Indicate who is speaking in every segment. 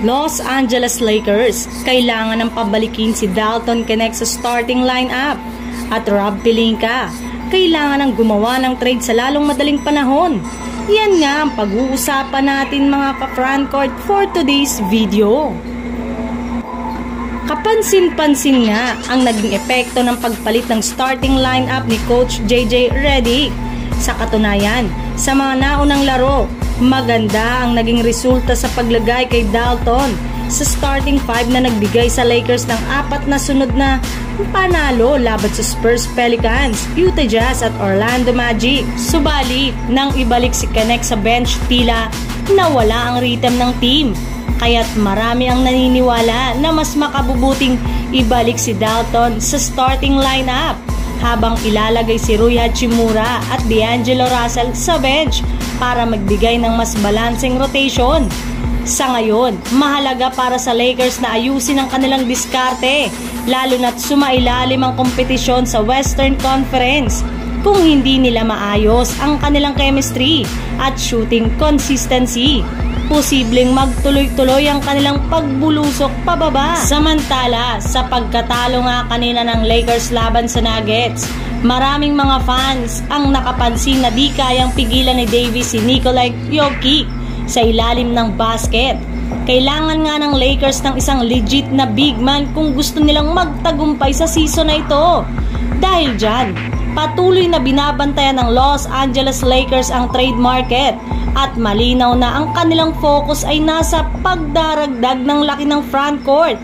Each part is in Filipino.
Speaker 1: Los Angeles Lakers, kailangan ng pabalikin si Dalton Knecht sa starting lineup. At Rob Pelinka, kailangan ng gumawa ng trade sa lalong madaling panahon. Yan nga ang pag-uusapan natin mga ka-frontcourt for today's video. Kapansin-pansin nga ang naging epekto ng pagpalit ng starting lineup ni Coach JJ Redick. Sa katunayan, sa mga naunang laro, maganda ang naging resulta sa paglagay kay Dalton sa starting 5 na nagbigay sa Lakers ng 4 na sunod na panalo laban sa Spurs, Pelicans, Utah Jazz at Orlando Magic. Subalit, nang ibalik si Knecht sa bench, tila nawala ang rhythm ng team. Kaya't marami ang naniniwala na mas makabubuting ibalik si Dalton sa starting lineup habang ilalagay si Rui Hachimura at D'Angelo Russell sa bench para magbigay ng mas balancing rotation. Sa ngayon, mahalaga para sa Lakers na ayusin ang kanilang diskarte, lalo na't sumailalim ang kompetisyon sa Western Conference. Kung hindi nila maayos ang kanilang chemistry at shooting consistency, posibleng magtuloy-tuloy ang kanilang pagbulusok pababa. Samantala, sa pagkatalo nga kanina ng Lakers laban sa Nuggets, maraming mga fans ang nakapansin na di kayang pigilan ni Davis si Nikola Jokic sa ilalim ng basket. Kailangan nga ng Lakers ng isang legit na big man kung gusto nilang magtagumpay sa season na ito. Dahil dyan, patuloy na binabantayan ng Los Angeles Lakers ang trade market at malinaw na ang kanilang focus ay nasa pagdaragdag ng laki ng frontcourt.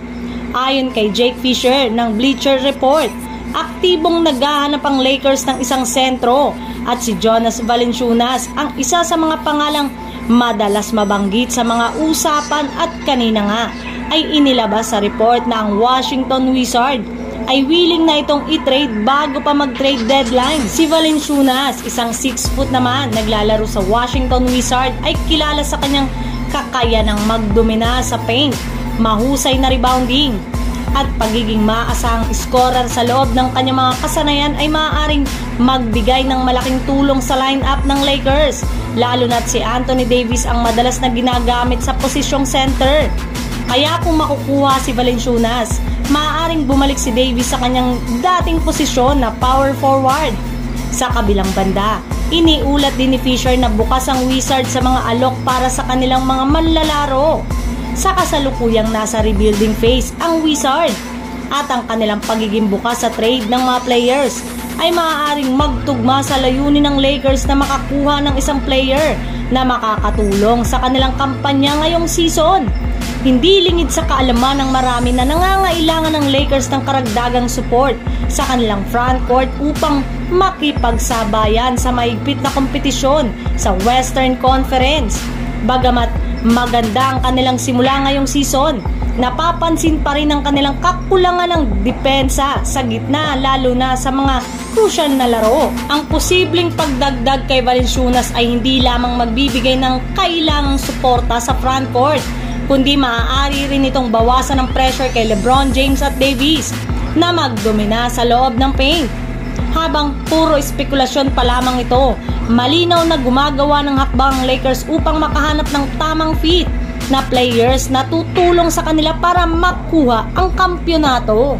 Speaker 1: Ayon kay Jake Fisher ng Bleacher Report, aktibong naghahanap ang Lakers ng isang sentro at si Jonas Valanciunas ang isa sa mga pangalang madalas mabanggit sa mga usapan at kanina nga ay inilabas sa report na ang Washington Wizards ay willing na itong i-trade bago pa mag-trade deadline. Si Valanciunas, isang 6 foot naman naglalaro sa Washington Wizards, ay kilala sa kanyang kakayanang magdomina sa paint, mahusay na rebounding at pagiging maasahang scorer sa loob ng kanyang mga kasanayan ay maaaring magbigay ng malaking tulong sa lineup ng Lakers, lalo na't si Anthony Davis ang madalas na ginagamit sa posisyong center. Kaya kung makukuha si Valanciunas, maaaring bumalik si Davis sa kanyang dating posisyon na power forward. Sa kabilang banda, iniulat din ni Fisher na bukas ang Wizards sa mga alok para sa kanilang mga manlalaro. Sa kasalukuyang nasa rebuilding phase ang Wizards at ang kanilang pagiging bukas sa trade ng mga players ay maaaring magtugma sa layunin ng Lakers na makakuha ng isang player na makakatulong sa kanilang kampanya ngayong season. Hindi lingid sa kaalaman ng marami na nangangailangan ng Lakers ng karagdagang support sa kanilang frontcourt upang makipagsabayan sa mahigpit na kompetisyon sa Western Conference. Bagamat maganda ang kanilang simula ngayong season, napapansin pa rin ang kanilang kakulangan ng depensa sa gitna, lalo na sa mga crucial na laro. Ang posibleng pagdagdag kay Valanciunas ay hindi lamang magbibigay ng kailangang suporta sa frontcourt, kundi maaari rin itong bawasan ng pressure kay LeBron James at Davis na magdomina sa loob ng paint. Habang puro espekulasyon pa lamang ito, malinaw na gumagawa ng hakbang ang Lakers upang makahanap ng tamang fit na players na tutulong sa kanila para makuha ang kampyonato.